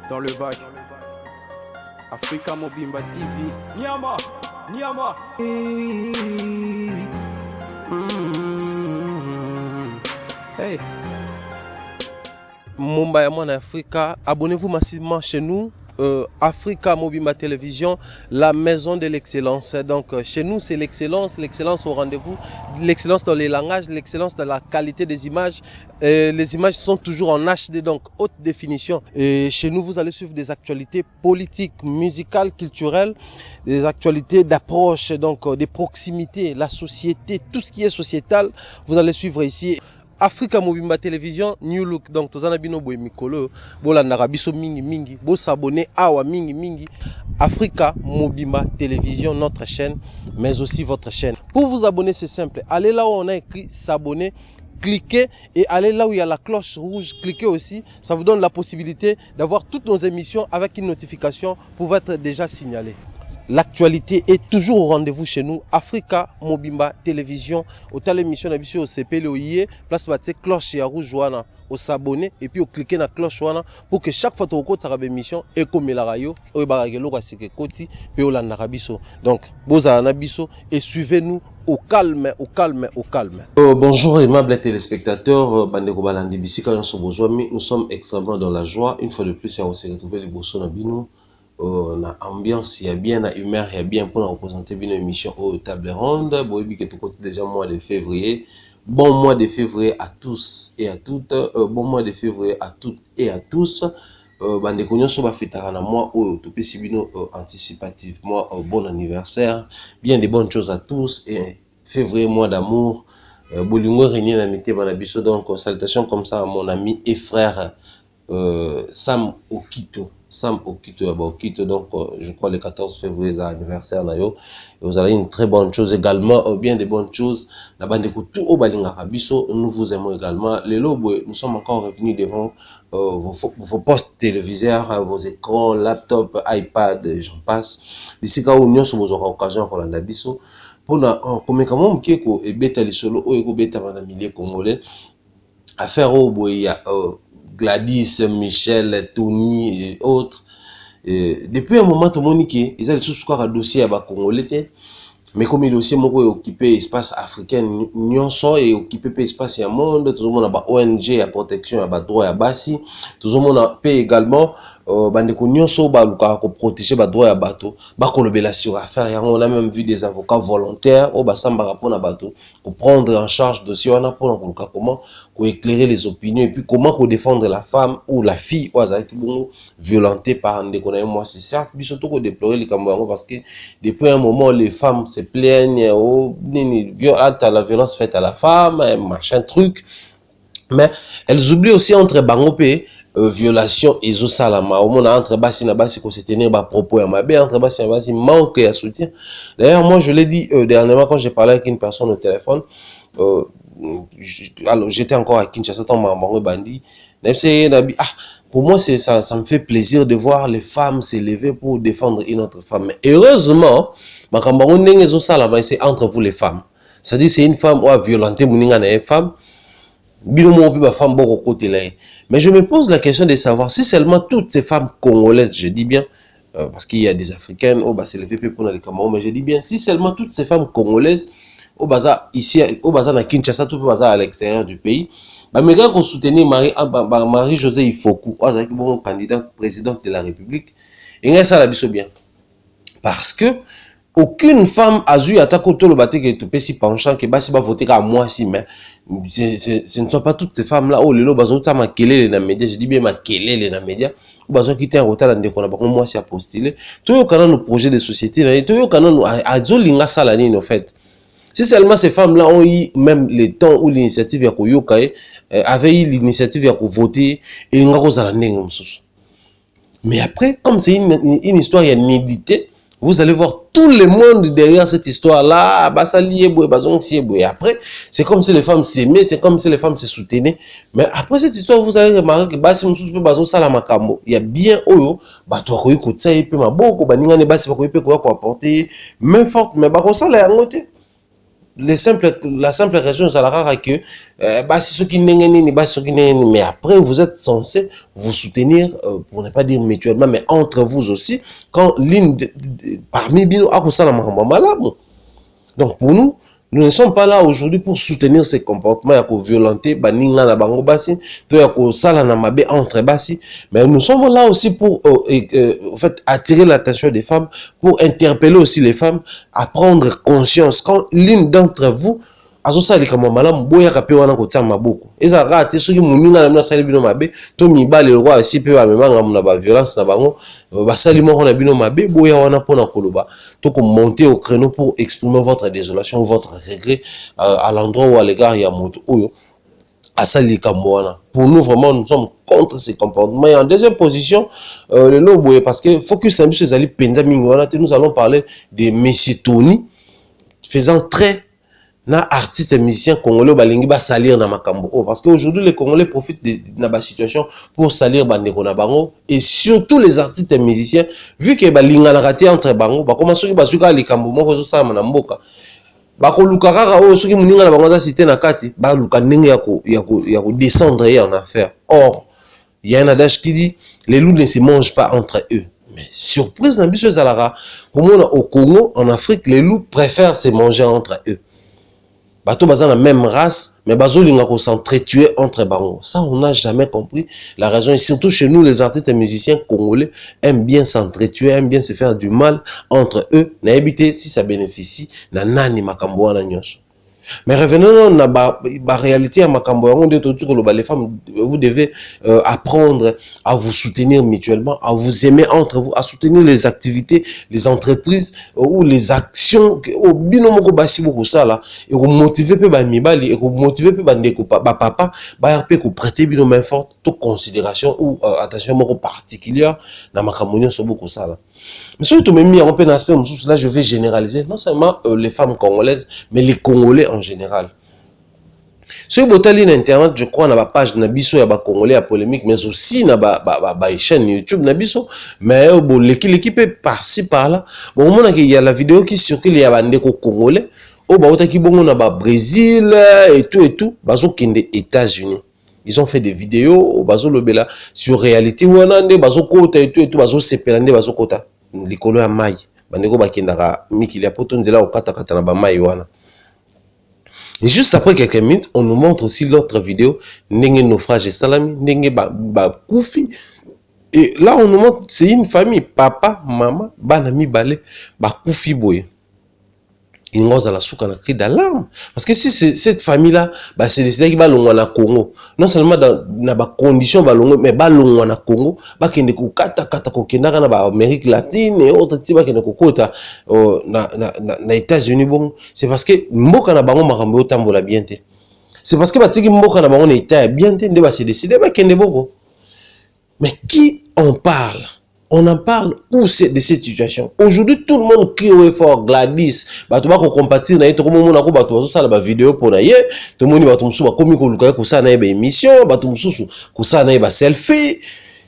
dans le bac. Africa Mobimba TV. Niama, Niama. Hey. Mumbai en Africa, abonnez-vous massivement chez nous. Africa Mobimba Télévision, la maison de l'excellence. Donc chez nous c'est l'excellence, l'excellence au rendez-vous, l'excellence dans les langages, l'excellence dans la qualité des images. Les images sont toujours en HD, donc haute définition. Et chez nous vous allez suivre des actualités politiques, musicales, culturelles, des actualités d'approche, donc des proximités, la société, tout ce qui est sociétal, vous allez suivre ici. Africa Mobimba Télévision, New Look. Donc, tozana bino boy mikolo, bola narabiso mingi mingi, bo s'abonner awa mingi mingi. Africa Mobimba Télévision, notre chaîne, mais aussi votre chaîne. Pour vous abonner, c'est simple. Allez là où on a écrit s'abonner, cliquez et allez là où il y a la cloche rouge, cliquez aussi. Ça vous donne la possibilité d'avoir toutes nos émissions avec une notification pour être déjà signalé. L'actualité est toujours au rendez-vous chez nous. Africa Mobimba Télévision. Au tal émission d'habitude au CP le IE, place la cloche et à rouge wana, au s'abonner et puis au cliquer na cloche wana pour que chaque fois que vous avez émission et comme la radio, au baragelo rasike koti pe au la narabiso. Donc boza nabiso et suivez-nous au calme, au calme, au calme. Bonjour aimables téléspectateurs, Bandeko Balandi Bisika nous sommes extrêmement dans la joie. Une fois de plus, on s'est retrouvé les bossons na bino. Na ambiance, il y a bien, na humeur, il y a bien pour nous représenter une émission au table ronde. Bon, que tout côté déjà mois de février. Bon mois de février à tous et à toutes. Bon mois de février à toutes et à tous. Bande konyo ba fêtera na mois au tout petit bino anticipativement bon anniversaire. Bien des bonnes choses à tous et février mois d'amour. Bolingo régner na mité banabiso donc salutations comme ça à mon ami et frère Sam Okito. Sam Okito, donc je crois le 14 février, c'est l'anniversaire d'ailleurs. Vous avez une très bonne chose également, bien des bonnes choses. La bande de tout au Balinga Rabiso, nous vous aimons également. Les lobes, nous sommes encore revenus devant vos postes téléviseurs, vos écrans, laptops, iPad, j'en passe. D'ici quand nous sommes aux occasions pour la biso. Pour comme comment Mkieko et beta les solo, ou ego beta dans milieu congolais. Affaire au boya. Gladys, Michel, Tony et autres. Depuis un moment, tout le monde qui ils ont le dossier à Congolais, mais comme le dossier est occupé l'espace africain, l'Union est occupé l'espace du monde, tout le monde a ONG à protection, à droit à Bassi, tout le monde a payé également. Bandeko nyonso ba luka ko protéger ba droit ya bato ba ko lobela sur affaire. On a même vu des avocats volontaires au basamba rapona bato pour prendre en charge dossier on a pour comment pour éclairer les opinions et puis comment pour défendre la femme ou la fille ou azaki bongo violentée par ndeko na moi c'est ça biso to ko déplorer les kambango parce que depuis un moment les femmes se plaignent au la violence faite à la femme machin truc mais elles oublient aussi entre bangopé violation et salama au monde entre bassi na bassi qu'on se tenir bas propos à ma belle entre bassi na bassi manque à soutien. D'ailleurs moi je l'ai dit dernièrement quand j'ai parlé avec une personne au téléphone alors j'étais encore à Kinshasa tant maman bandi pour moi c'est ça me fait plaisir de voir les femmes s'élever pour défendre une autre femme mais heureusement ma kambango ndenge zo salama c'est entre vous les femmes ça dit c'est une femme ou a violenté moninga na une femme. Mais je me pose la question de savoir si seulement toutes ces femmes congolaises, je dis bien, parce qu'il y a des africaines, c'est le VP pour les Cameroun, mais je dis bien, si seulement toutes ces femmes congolaises, au bazar ici, au bazar à Kinshasa, tout le bazar à l'extérieur du pays, mais gars qu'on soutenait Marie-Josée Ifoku, bon candidat président de la République, et ça la biso bien. Parce que aucune femme a eu à ta côté le bâti qui est si penchant que basi va voter à moi si mais ce ne sont pas toutes ces femmes là oh les lots bazon ça ma kelele na média je dis bien ma kelele na média ou bazon quitter un retard dans qu'on a pas moi si à postuler tout yo kana nos projets de société tout yo kana nous a zolinga salani en fait si seulement ces femmes là ont eu même le temps ou l'initiative ya koyoka avait eu l'initiative ya ko voter et nga ko zala ndenge msusu mais après comme c'est une histoire ya nudité. Vous allez voir tout le monde derrière cette histoire-là. Après, c'est comme si les femmes s'aimaient, c'est comme si les femmes se soutenaient. Mais après cette histoire, vous allez remarquer que il y a bien Oyo, main forte, mais ça la simple raison, c'est que mais après, vous êtes censé vous soutenir, pour ne pas dire mutuellement, mais entre vous aussi, quand l'une parmi nous a malade. Donc, pour nous, nous ne sommes pas là aujourd'hui pour soutenir ces comportements, pour violenter, baninga na bango basi, to sala na mabe entre basi, mais nous sommes là aussi pour en fait attirer l'attention des femmes, pour interpeller aussi les femmes à prendre conscience quand l'une d'entre vous azosali kama malamu boya kape wana kotia maboko eza rate soki muninga na mina sali bino mabe to mibale le roi si pe ba memanga na ba violence na bango basali moko na bino mabe boya wana pona koloba to ko monter au créneau pour exprimer votre désolation, votre regret à l'endroit ou à l'égard ya moto oyo asali kamwana. Pour nous vraiment nous sommes contre ces comportements. Et en deuxième position le loboye parce que focus un peu sur ali penza mingi wana nous allons parler de Monsieur Tony faisant très na artiste musicien congolais balingi ba salir na makambo parce qu'aujourd'hui les Congolais profitent de la situation pour salir bandeko na bango et surtout les artistes musiciens vu que balinga na raté entre bango ba commence ki basuka likambo moko zo sama na mboka ba ko luka kaka o soki muninga na bango za cité na kati ba luka ndenge ya ko descendre en affaire. Or il y a un adage qui dit les loups ne se mangent pas entre eux. Mais surprise dans biso zalara comme au Congo en Afrique les loups préfèrent se manger entre eux. Bato bazan la même race, mais bazo linga ko s'entretuer entre bango. Ça, on n'a jamais compris la raison. Et surtout chez nous, les artistes et musiciens congolais aiment bien s'entretuer, aiment bien se faire du mal entre eux. Na éviter si ça bénéficie na nani makambo wana nyonso. Mais revenons à la réalité à Makambo, les femmes, vous devez apprendre à vous soutenir mutuellement, à vous aimer entre vous, à soutenir les activités, les entreprises ou les actions au binomoko basi beaucoup ça là et vous motiver peu ba mibali et vous motiver peu ba ndeko papa ba RP ko prêter bino main forte toute considération ou attention moko particulière na Makambo nyonso beaucoup ça là. Mais surtout même en plein aspect là je vais généraliser non seulement les femmes congolaises mais les Congolais en général. Sur Botali internet, je crois, na ba page Nabiso ya ba Congolais à polémique, mais aussi na ba chaîne YouTube Nabiso, mais bon l'équipe est par-ci par-là. Bon, on a qu'il y a la vidéo qui circule il y a bandeko Congolais, oh bah otaki bongo na ba Brésil et tout, bazo kende États-Unis. Ils ont fait des vidéos, bazo lobela sur réalité wanande, bazo kota et tout, bazo sepelande bazo kota. Likolo ya mai, bandeko ba kendaka mikili ya poto nzela okata kata na ba mai wana. Et juste après quelques minutes, on nous montre aussi l'autre vidéo, Nenge naufrage et salami, Nenge ba koufi. Et là, on nous montre, c'est une famille, papa, maman, banami balé, ba koufi boye. Il nous a la souka na cri d'alarme. Parce que si cette famille-là, bah, c'est décidé qu'il va l'ongwa na Congo. Non seulement dans la condition, bah, mais bah, l'ongwa na Congo, bah, qu'il ne kata kokenda na ba Amérique latine et autres, bah, qu'il ne kokota, na États-Unis, bon. C'est parce que, mboka na bango makambo otambola bien te. C'est parce que, bah, tiki mboka na bango na État bien te, bah, c'est décidé, bah, kende boko. Mais qui en parle? On en parle où c'est de cette situation. Aujourd'hui, tout le monde crie au effort, Gladys. Bah, tu vas compatir, na tout le monde a combattu ça la vidéo pour naïe. Tout le monde va tomber sur comme que ça na émission, bah tomber sur que ça na selfie.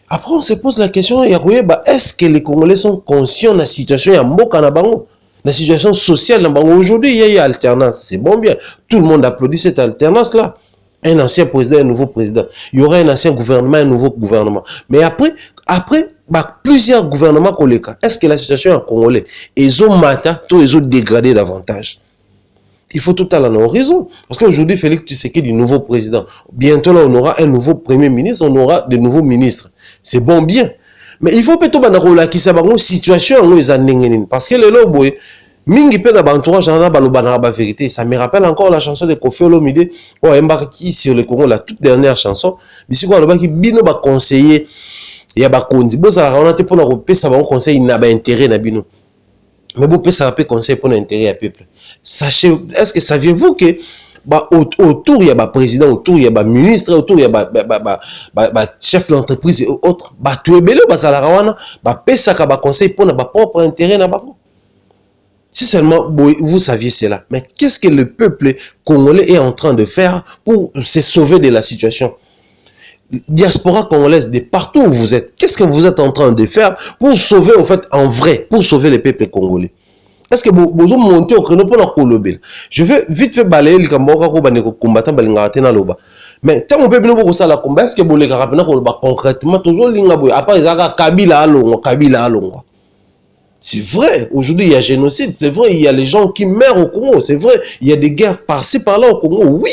Après, on se pose la question, est-ce que les Congolais sont conscients de la situation ya mboka na bango, la situation sociale na bango? Aujourd'hui, il y a alternance, c'est bon bien. Tout le monde applaudit cette alternance là. Un ancien président, un nouveau président. Il y aura un ancien gouvernement, un nouveau gouvernement. Mais après, bah, plusieurs gouvernements collègues. Est-ce que la situation en Congolais, ils ont matin, tout ils ont dégradé davantage? Il faut tout à l'horizon. Parce qu'aujourd'hui, Félix Tshisekedi est du nouveau président. Bientôt, là, on aura un nouveau premier ministre, on aura de nouveaux ministres. C'est bon bien. Mais il faut peut-être qui s'abat une situation où ils ont parce que le lobo, mingi pe na bantourage na baloba na ba vérité. Ça me rappelle encore la chanson de Koffi Olomide ou embarqué sur le Congo, la toute dernière chanson. Bisi ko aloba ki bino ba conseiller ya ba kondi bo za on a te pour na pesa ba conseil na ba intérêt na bino. Mais bo pesa pe conseil pour l'intérêt à peuple. Sachez, est-ce que saviez-vous que bah, autour il y a ba président, autour il y a ba ministre, autour il y a ba chef d'entreprise et autres, ba tu ebele ba za la wana ba pesa ka ba conseil pour na ba propre intérêt na ba. Si seulement vous saviez cela. Mais qu'est-ce que le peuple congolais est en train de faire pour se sauver de la situation? Diaspora congolaise, de partout où vous êtes, qu'est-ce que vous êtes en train de faire pour sauver, en fait, en vrai, pour sauver le peuple congolais? Est-ce que vous montez au créneau pour la colobel? Je vais vite fait balayer les Cambodgiens pour les combattants balingaraté na loba. Mais tant on peut bien pour ça la combat, est-ce que vous les carapena koloba concrètement toujours linga boy. Après ils ont Kabila alongo. C'est vrai, aujourd'hui il y a génocide, c'est vrai, il y a les gens qui meurent au Congo, c'est vrai, il y a des guerres par-ci par-là au Congo, oui.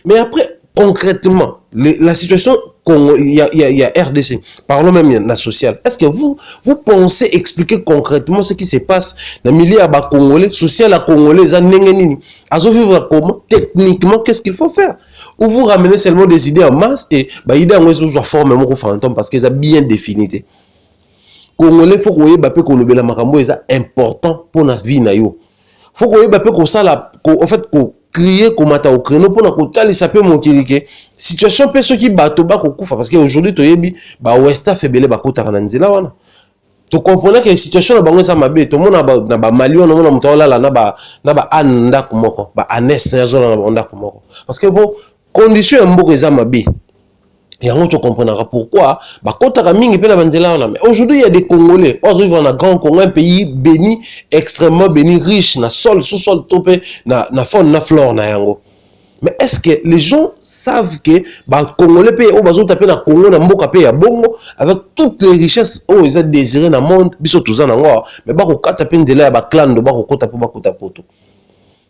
Mais après, concrètement, la situation Congo, il y a RDC, parlons même de la sociale. Est-ce que vous pensez expliquer concrètement ce qui se passe dans le milieu congolais, social à congolais, à vivre comment, techniquement, qu'est-ce qu'il faut faire? Ou vous ramenez seulement des idées en masse et bah idées en masse forme même fantôme parce qu'ils ont bien défini. Congolais faut qu'on ait kolobela makambo important pour notre vie na yo. Faut qu'on ait ça la en fait ko crier comme ata au créneau pour na ko tali sape mon kilike. Situation pe ceux qui bato ba ko kufa parce que aujourd'hui to yebi ba West Afrique ba kota na nzela wana. Tu comprenez que la situation na bango ça mabe to mona na ba Malion na mona mtola la na ba anda kumoko ba anes na zo na anda kumoko parce que bon condition mboko za mabe. Et on te comprendra pourquoi. Mais aujourd'hui, il y a des Congolais. On vit dans un grand Congo, un pays béni, extrêmement béni, riche, na sol, sous-sol, topé, na faune, na flore, na yango. Mais est-ce que les gens savent que les Congolais pays au bazo tapé na Congo na mboka pays à bongo avec toutes les richesses où ils ont désiré dans le monde, biso tout ça n'angwa. Mais ba ko kata penzela ba clan do ba ko kota po ba kota poto.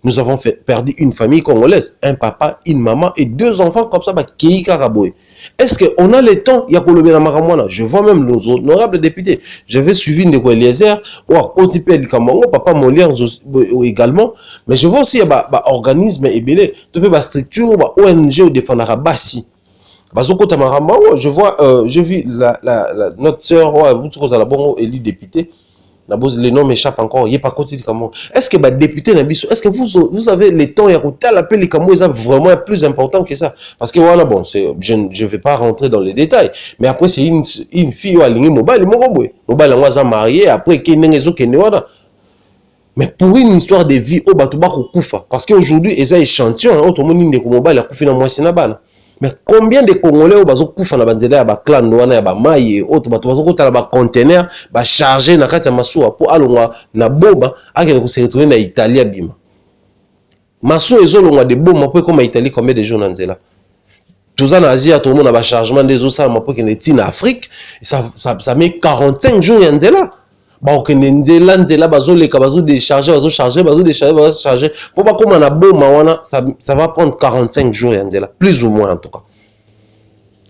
Nous avons perdu une famille congolaise, un papa, une maman et 2 enfants comme ça, bah, qui Karaboy. Est-ce qu'on a le temps? Je vois même nos honorables députés. J'avais suivi Ndeko Eliezer, ou à Otipé Kamango, papa Molière également. Mais je vois aussi un organisme ébélé, une structure, une ONG ou défendre Bassi. Je vois, je vis notre sœur, élue députée. Les noms m'échappent encore. Est-ce que député est-ce que vous avez le temps les vraiment plus important que ça? Parce que voilà, bon, je ne vais pas rentrer dans les détails. Mais après, c'est une fille qui a aligné mobile, marié, après, mais pour une histoire de vie, parce qu'aujourd'hui, ils ont échantillon, mais combien de Congolais au bazo kufa na banzela ya ba clan wana ya ba mayi auto bato bazo kotala ba conteneur ba charger na kati ya masuwa po alongwa na bomba akene ko se retourner na Italie bima masuwa ezolongwa de bomba po comme Italie combien de jours na nzela tous en Asie tout le monde a ba chargement des osala mapo kene tina Afrique ça met 45 jours ya nzela ba okene nzela bazo leka bazo décharger pour pas comme na bomba wana ça va prendre 45 jours ya nzela plus ou moins en tout cas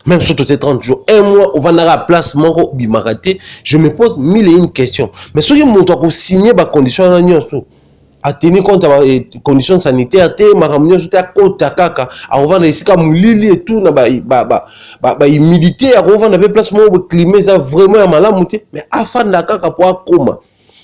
même sur tous ces 30 jours 1 mois on va na la place moko bimarate je me pose 1001 questions mais si on monte ko signer ba condition na nyonso à tenir compte des conditions sanitaires te makamnyo tout à kota kaka à on va na isika mulili et tout na ba humidité à on va na place moko climat ça vraiment ya malamu te mais afanda kaka pour comment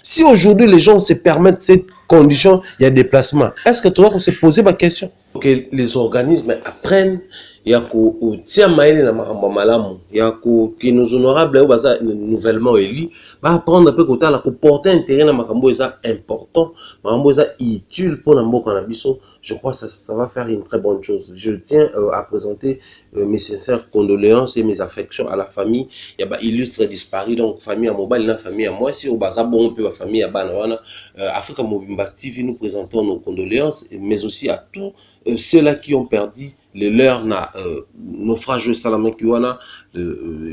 si aujourd'hui les gens se permettent cette condition il y a déplacement est-ce que tu dois se poser ma question que les organismes apprennent il y a ko tia maele na makambo malamu il y a ko que nos honorables baza nouvellement élus va apprendre un peu côté la ko porter intérêt na makambo ça important makambo ça utile pour na mboka na biso je crois que ça va faire une très bonne chose je tiens à présenter mes sincères condoléances et mes affections à la famille il y a ba illustre disparu donc famille à mobile na famille à moi si au baza bon peu la famille à bana wana Africa Mobimba TV nous présentons nos condoléances mais aussi à tous ceux-là qui ont perdu les leurs na naufrage salamakiwana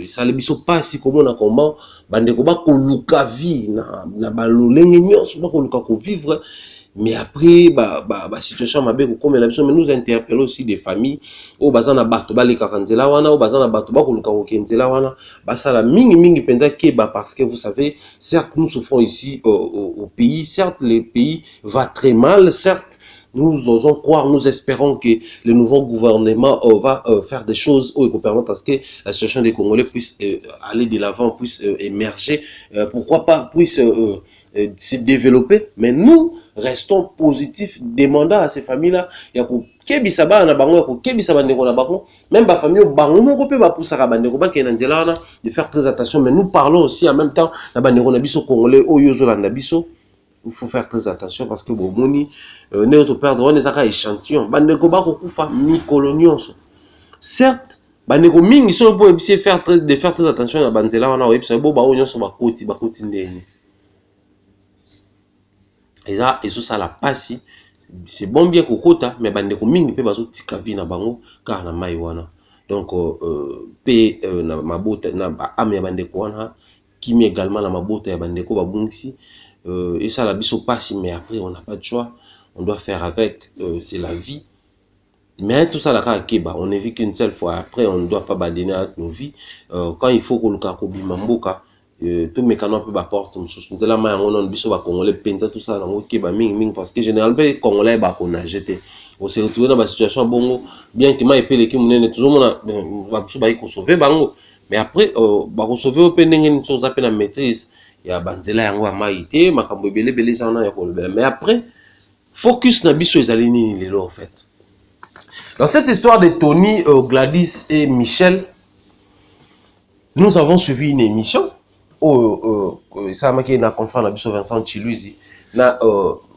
ça les biso pas si comme on a comment bandeko ba koluka vie na balolenge nyonso ba koluka ko vivre mais après situation mabe comme la biso mais nous interpellons aussi des familles au bazana bato ba le kakanzela wana au bazana bato ba koluka ko kenzela wana basala mingi penza keba parce que vous savez certes nous souffrons ici au pays certes le pays va très mal certes nous osons croire, nous espérons que le nouveau gouvernement va faire des choses qui permettent à ce que la situation des Congolais puisse aller de l'avant, puisse émerger, pourquoi pas, puisse se développer. Mais nous restons positifs, demandant à ces familles-là, il y a même la famille de faire très attention. Mais nous parlons aussi en même temps Congolais, il faut faire très attention parce que bon moni ne auto perdre on est à échantillon bandeko ba ko kufa mikolonion certes bandeko mingi sont pour essayer faire très attention na banzela wana web ça bo ba onyo so ba koti ndeni Et ça la passe. C'est bon bien kokota, mais bande ko mingi pe bazo tika vi na bango car na mai wana. Donc pe na mabota na am ya bande ko wana qui met également na mabota ya bande ko babungisi et ça la biso passe, mais après on n'a pas de choix, on doit faire avec, c'est la vie. Mais tout ça la keba, on ne vit qu'une seule fois, après on ne doit pas badiner avec nos vies. Quand il faut que le kakobi mamboka tout mécano peut porte nous la main on biso ba congolais penza tout ça nango keba ming parce que généralement congolais ba qu'on a jeté on s'est retrouvé dans la situation bongo bien que ma epele ki munene tout le monde va biso ba ko sauver bango, mais après ba ko sauver au pendenge nous appelle la maîtrise ya banzela yango amaité makambo belé ça na ya ko lebela, mais après focus na biso ezali nini lelo en fait. Dans cette histoire de Tony, Gladys et Michel, nous avons suivi une émission. Ça m'a dit na conférence na biso Vincent Chiluizi na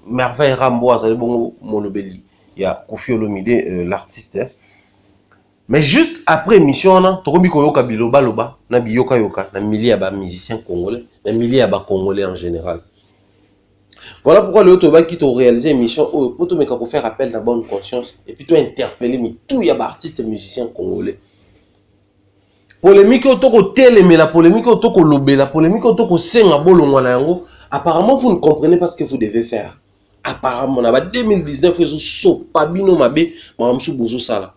Merveille Rambo azali bongo monobeli ya Koffi Olomide l'artiste, mais juste après émission na tokomi koyoka biloba loba na biyoka yoka na milliers ba musiciens congolais na milliers ba congolais en général. Voilà pourquoi le Toba qui t'a réalisé émission pour tout meka ko faire appel à bonne conscience et puis toi interpeller mais tout ya ba artiste musicien congolais. Polémique autour télé, mais la polémique autour lobé, la polémique autour senga bolongwa na yango. Apparemment vous ne comprenez pas ce que vous devez faire. Apparemment na ba 2019 vous so pas bino mabe mamsu bozo sala.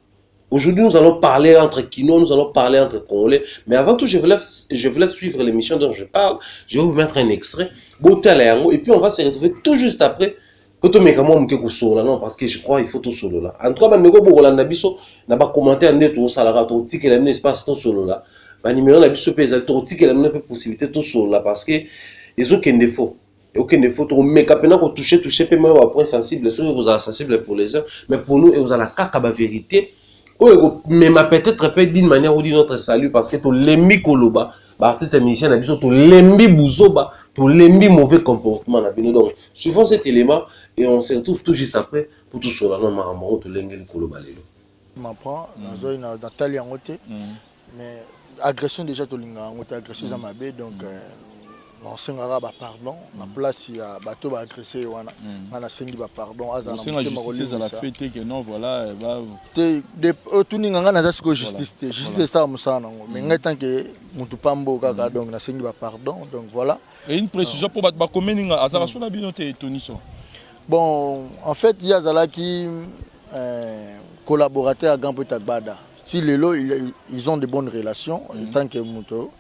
Aujourd'hui nous allons parler entre Kino, nous allons parler entre Congolais, mais avant tout je voulais suivre l'émission dont je parle. Je vais vous mettre un extrait et puis on va se retrouver tout juste après. Non, parce que je crois qu'il faut tout solo là. En tout cas, n'a pas commenté en net tout ça là, tout tique la espace tout solo là. Ba numéro na biso pesa tout tique la possibilité tout solo là parce que ils ont aucun défaut. Aucun défaut, tout mais quand on toucher peu moins au point sensible, vous êtes sensible pour les uns, mais pour nous et vous avez la caca la vérité. Mais peut-être d'une manière ou d'une autre salut parce que tout l'emi koloba. Artiste musicien na biso to lembi buzoba to lembi mauvais comportement na bino, donc suivons cet élément et on se retrouve tout juste après pour tout cela non maramo to lengi koloba lelo m'apprend dans Nathalie en côté mais agression déjà to linga en côté agression za mabe donc on sengara ba pardon na place ya bato ba agresser wana na sengi ba pardon azana justice à la fête que non voilà va te de tout ninga na za siko justice justice ça musana mais ngata que mutu pambo kaka donc na sengi ba pardon donc voilà et une précision pour ba komeninga azara sur la binote toniso. Bon en fait il y a zala qui collaborateur à Grand Bada. Si les lots, ils ont de bonnes relations, tant que Mouto.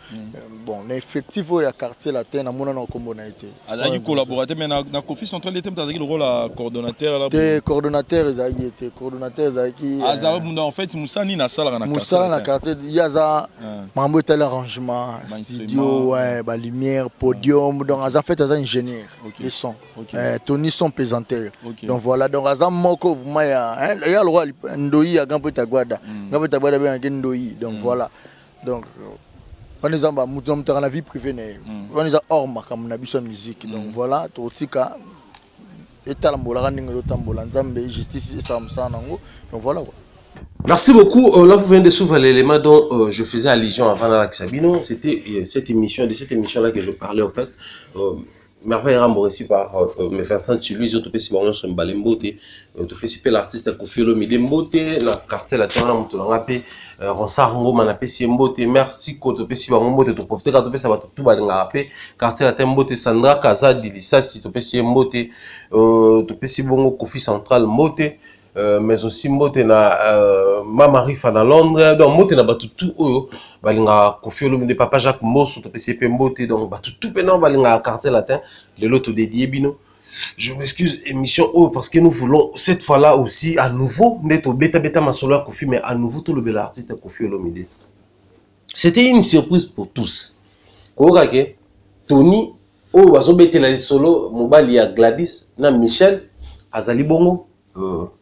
Bon, l'effectif au quartier latin, à mon nom, comme on a été. Alors, il collaborateur, mais dans le Koffi central, il a le rôle à coordonnateur. Coordonnateur, ils été coordonnateur. En fait, Moussa ni na salle na Moussa na quartier, il y a ça, mambo tel arrangement, studio, bah lumière, podium, donc en fait, ils ingénieur, les sons, Tony son pesanteur. Donc voilà, donc à ça moko vous il y a le roi Ndoi à Gampo Tagwada. Donc voilà, donc on est dans la vie privée, on est hors comme on a besoin de musique, donc voilà, tout ce cas et justice donc voilà. Merci beaucoup. Là, vous venez de suivre l'élément dont je faisais allusion avant dans Sabino. C'était cette émission-là que je parlais en fait. Merveille Rambo ici par mes Vincent Chiluizi, tu peux si bon sur Mbalembote, tu peux si l'artiste Koffi Olomide Mbote, la quartier la tona mutulanga Ronsarngo manape si Mbote, merci ko tu peux si bon Mbote tu profiter quand tu peux ça va tout balinga pe quartier la Mbote Sandra Kaza Dilisasi tu peux si Mbote, tu peux si bon Koffi central Mbote. Mais aussi Mbote na Mama Rifa na Londres, donc Mbote na batu tout oyo balinga Koffi Olomide papa Jacques Mosso to PCP Mbote, donc batu tout pendant balinga quartier latin le lot dédié bino. Je m'excuse émission parce que nous voulons cette fois-là aussi à nouveau neto beta masolo Koffi, mais à nouveau tout le bel artiste Koffi Olomide. C'était une surprise pour tous. Kokake Tony bazo betela solo mobali ya Gladys na Michel azali bongo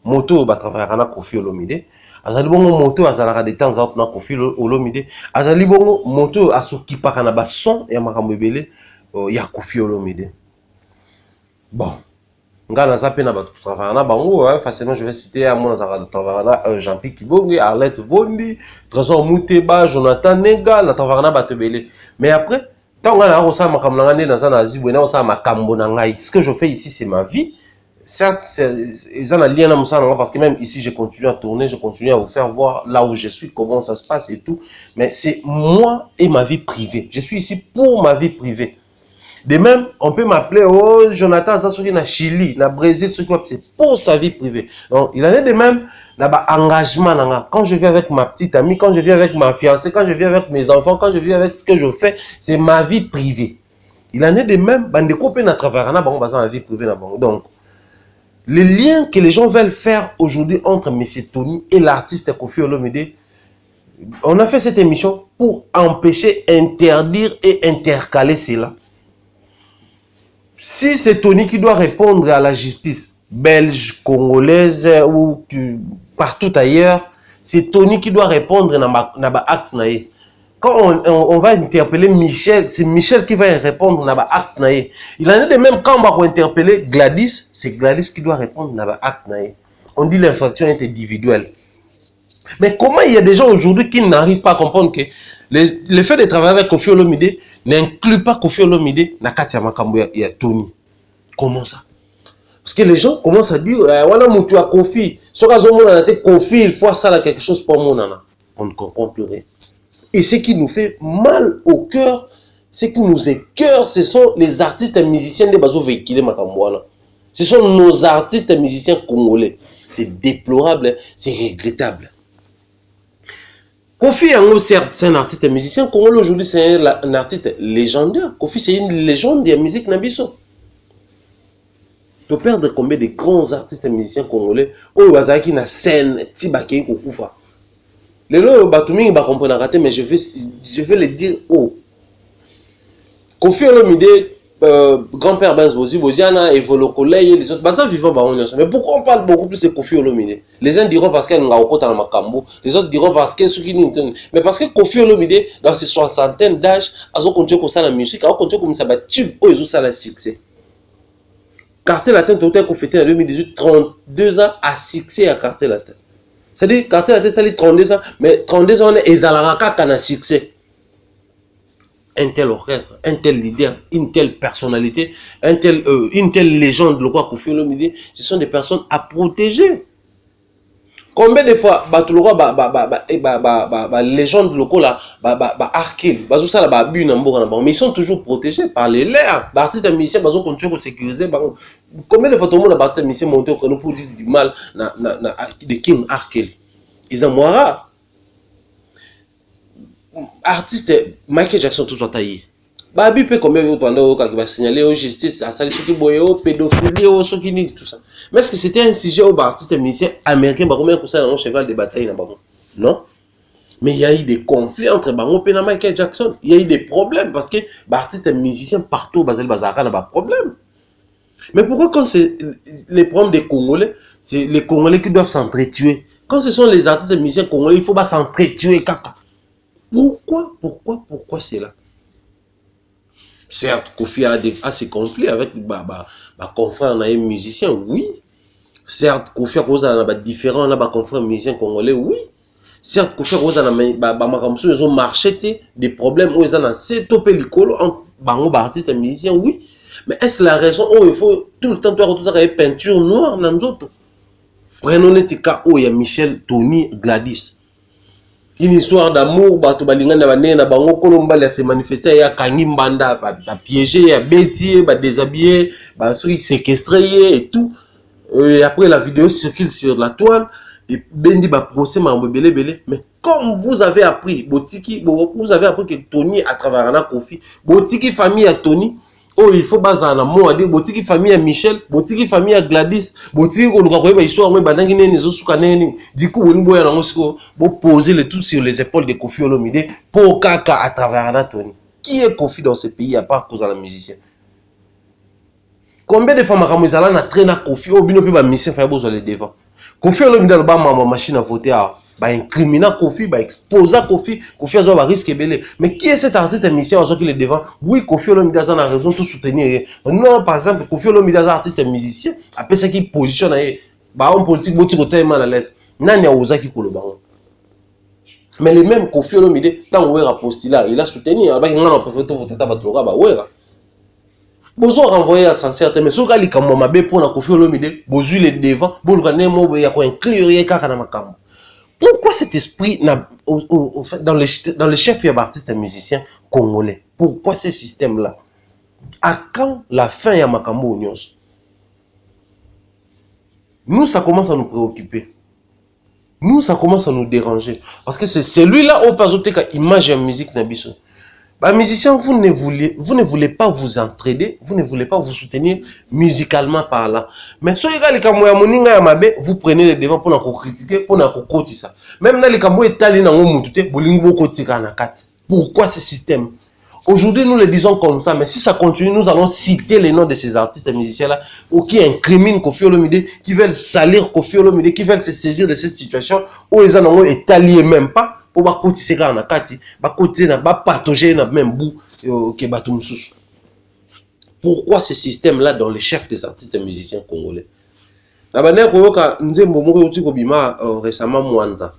moto ba travailler na Koffi Olomide, azali bongo moto azalaka de temps en temps na Koffi Olomide, azali bongo moto asokipaka na ba son ya makambo ebele ya Koffi Olomide. Bon, ngana za pe na ba travailler na bango facilement je vais citer à mon azara de travailler na Jean-Pierre Kibonge, Arlette Vondi, Trésor Mouteba, Jonathan Nega, na travailler na ba tebele. Mais après Tant que on a ma caméra dans un asile, on a ma caméra. Ce que je fais ici, c'est ma vie. Certes, ils ont un lien parce que même ici, je continue à tourner, je continue à vous faire voir là où je suis, comment ça se passe et tout. Mais c'est moi et ma vie privée. Je suis ici pour ma vie privée. De même, on peut m'appeler, oh, Jonathan, ça c'est na Chili, na Brésil, c'est pour sa vie privée. Donc, il en est de même, là-bas, engagement, quand je vis avec ma petite amie, quand je vis avec ma fiancée, quand je vis avec mes enfants, quand je vis avec ce que je fais, c'est ma vie privée. Il en est de même, bande copains à travers la vie privée. Donc, les liens que les gens veulent faire aujourd'hui entre M. Tony et l'artiste Koffi Olomide, on a fait cette émission pour empêcher, interdire et intercaler cela. Si c'est Tony qui doit répondre à la justice belge, congolaise ou partout ailleurs, c'est Tony qui doit répondre à l'acte. Quand on va interpeller Michel, c'est Michel qui va répondre à l'acte. Il en est de même quand on va interpeller Gladys, c'est Gladys qui doit répondre à l'acte. On dit l'infraction est individuelle. Mais comment il y a des gens aujourd'hui qui n'arrivent pas à comprendre que le fait de travailler avec Koffi Olomide n'inclut pas Koffi Olomide na Katia Makambo et Tony. Comment ça? Parce que les gens commencent à dire, voilà mon tu as Koffi. Ce Koffi, il faut ça quelque chose pour mon nana. On ne comprend plus rien. Et ce qui nous fait mal au cœur, ce qui nous écœure, ce sont les artistes et musiciens de Bazo véhiculés Makamboana. Ce sont nos artistes et musiciens congolais. C'est déplorable, c'est regrettable. Koffi, c'est un artiste et musicien congolais aujourd'hui, c'est un artiste légendaire. Koffi, c'est une légende de la musique Nabiso. Tu peux perdre combien de grands artistes et musiciens congolais au Bazaki na scène, Tibake Kokufa. Les lots, Batumi, va comprendre raté, mais je vais le dire haut. Koffi Olomide, grand-père Benz Boziana, Evolokole, les autres, ça vivant par on. Mais pourquoi on parle beaucoup plus de Koffi Olomide? Les uns diront parce qu'elle n'a pas dans Makambo, les autres diront parce qu'elle est qui mais parce que Koffi Olomide, dans ses soixantaines d'âge, a continué comme ça la musique, a continué comme ça la tube, où ils ont ça le succès. Quartier Latin, total qu'on fêtait en 2018, 32 ans à succès à Quartier Latin. C'est-à-dire, Quartier Latin, ça dit 32 ans, mais 32 ans, on est Ezalaraka qui a un succès. Un tel orchestre, un tel leader, une telle personnalité, une telle légende, le roi Koffi Olomide, ce sont des personnes à protéger. Combien de fois, légende locale là, Arkil, mais ils sont toujours protégés par les lairs. L'artiste et musicien, ils continuent à sécuriser. Combien de fois tout le monde a battu musicien monté pour dire du mal de King Arkil? Ils ont moins rare. Artiste Michael Jackson tout soit taillé. Babi peut combien de temps qui va signaler aux justice à salir ceux qui boyent pédophilie ou ceux qui disent tout ça. Mais est-ce que c'était un sujet aux artistes musiciens américains combien pour ça dans cheval de bataille là-bas? Non. Mais il y a eu des conflits entre Bango et Michael Jackson. Il y a eu des problèmes parce que les artistes musiciens partout basé bazar n'a pas de problème. Mais pourquoi quand c'est les problèmes des Congolais, c'est les Congolais qui doivent s'entretuer. Quand ce sont les artistes musiciens congolais, il faut pas s'entretuer caca. Pourquoi c'est là? Certes, Koffi a ses conflits avec confrères musiciens, oui. Certes, Koffi a différents confrères musiciens congolais, oui. Certes, Koffi ils ont marché des problèmes où ils ont assez topé l'école entre artistes et musiciens, oui. Mais est-ce la raison où il faut tout le temps tout ça peinture noire dans nous autres? Prenons les cas où il y a Michel, Tony, Gladys. Une histoire d'amour, bato balingana banena bango kolomba se manifester ya kangimbanda ba piéger ya bétier ba déshabiller ba séquestrer et tout. Et après la vidéo circule sur la toile et bendi ba procès mambo belé belé. Mais comme vous avez appris vous avez appris que Tony à travers un Koffi botiki famille à Tony. Oh, il faut baser un amour à dire botiki famille à Michel, botiki famille à Gladys, botiki ko luka koyeba histoire moi badangi nene zosuka nene. Du coup, on boya na ngosiko bo poser le tout sur les épaules de Koffi Olomide pour kaka à travers un Tony. Qui est Koffi dans ce pays à part cause de la musicien? Combien de femmes comme ça là na traîner Koffi au bino pe ba musicien fa besoin le devant. Koffi Olomide le ba machine à voter à incriminer Koffi, exposer Koffi, Koffi a un risque belé. Mais qui est cet artiste et musicien qui est devant? Oui, Koffi Olomide a raison de tout soutenir. Non, par exemple, Koffi Olomide a un artiste et musicien, après ce qui positionne, en politique, beaucoup de mal à l'aise. Nani a osé qui coule le Mais les mêmes Kofi Olomide, tant qu'il a postulé, il a soutenu. Avec un an, peut-être que tu as battu. Bozo renvoyer à sincère, mais ce qui est comme ma bé pour la Kofi Olomide, bozo les devant, bozo ne mo ya ko inclure kaka na makambo. Pourquoi cet esprit dans les chefs et artistes et musiciens congolais? Pourquoi ce système là? À quand la fin ya makambo nyos? Nous ça commence à nous préoccuper. Nous ça commence à nous déranger parce que c'est celui-là au pas autre image et musique na biso. Bah, musiciens, vous ne voulez pas vous entraider, vous ne voulez pas vous soutenir musicalement par là. Mais si vous prenez les devants pour nous critiquer, pour nous critiquer ça. Même dans les cambo étalés dans pourquoi ce système? Aujourd'hui, nous le disons comme ça, mais si ça continue, nous allons citer les noms de ces artistes et musiciens-là qui incriminent Kofi Olomide, qui veulent salir Kofi Olomide, qui veulent se saisir de cette situation où ils n'ont étalé même pas. Pour ba koti seka na kati ba koti na ba partager na même bout que batum sous. Pourquoi ce système là dans les chefs des artistes et musiciens congolais? Na bana ko yoka nzembo moko yoti ko bima récemment Mwanza.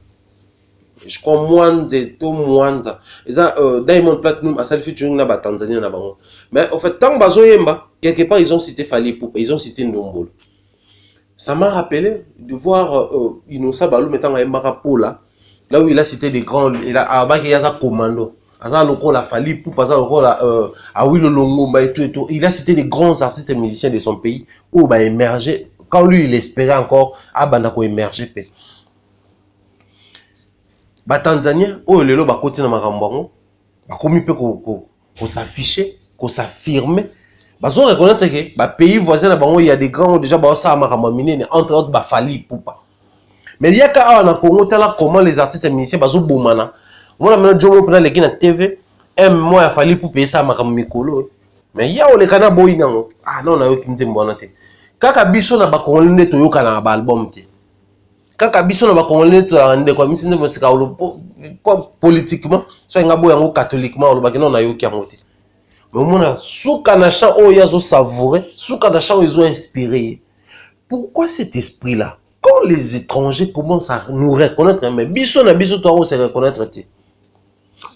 Je crois Mwanza. Eza Diamond Platinum a sali featuring na ba Tanzania na bango. Mais en fait tant bazo yemba quelque part ils ont cité Fally Ipupa, ils ont cité Ndombolo. Ça m'a rappelé de voir Innocent Balou mettant un Marapola. Là où il a cité des grands, il a un commando. La Fally Ipupa, Awilo Longo, et tout. Il a cité des grands artistes et musiciens de son pays où il a émergé. Quand lui, il espérait encore, Banako émerger. Tanzania, où le lot côté na marambango, comme il peut qu'on s'afficher, qu'on s'affirmer. Bazo reconnaître que pays voisin il y a des grands déjà ça maramamine entre autres Fally Ipupa. Mais il y a qu'à Congo, comment les artistes et musiciens bazo boumana. Moi, maintenant, je me prends les guinées TV. Moi, il a fallu pour payer ça à Mikolo. Mais il y a les canards boy. Ah non, on a eu qu'une bonne tête. Kaka biso na ba Congolais to yoka na ba album te. Kaka biso na ba Congolais to ande kwa misinde musika politiquement, soit ngabo yango catholiquement, le bakino na yoki amote. Mais mona souka na chant o yazo savourer, souka na chant ils ont inspiré. Pourquoi cet esprit là? Quand les étrangers commencent à nous reconnaître, mais biso na biso toi on se reconnaître.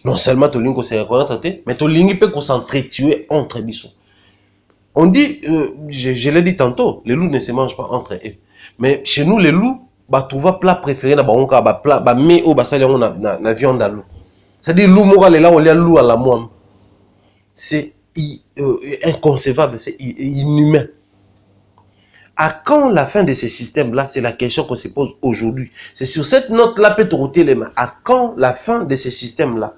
Non seulement to lingo se reconnaître, mais to lingi peut qu'on s'entretuer entre biso. On dit, je l'ai dit tantôt, les loups ne se mangent pas entre eux. Mais chez nous les loups, bah tu vas plat préféré na ba onka ba plat ba me o ba sali na viande à loup. C'est-à-dire loup moral là on lia loup à la moine. C'est inconcevable, c'est inhumain. À quand la fin de ces systèmes-là? C'est la question qu'on se pose aujourd'hui. C'est sur cette note-là peut router les mains. À quand la fin de ces systèmes-là?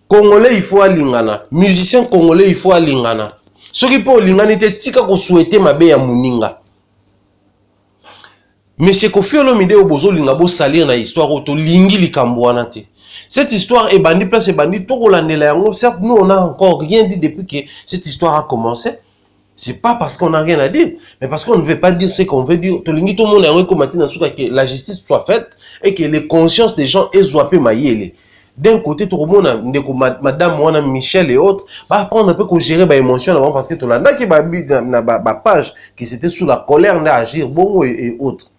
Congolais, il faut alingana. Musiciens congolais, il faut alingana. Ceux qui peuvent alingana, ils tika ko souhaiter ma bé ya muninga. Mais c'est Kofi Olomide obozo linga bo salir na histoire auto lingi likambwana te. Cette histoire est bandit place et bandit tout rolandela yango. Certes, nous on a encore rien dit depuis que cette histoire a commencé. C'est pas parce qu'on n'a rien à dire, mais parce qu'on ne veut pas dire ce qu'on veut dire. Tout le monde a que la justice soit faite et que les consciences des gens soient un peu maillées. D'un côté, tout le monde a Madame Michel et autres, va apprendre un peu à gérer les émotions parce que tout le monde a page qui c'était sous la colère d'agir bon et autres.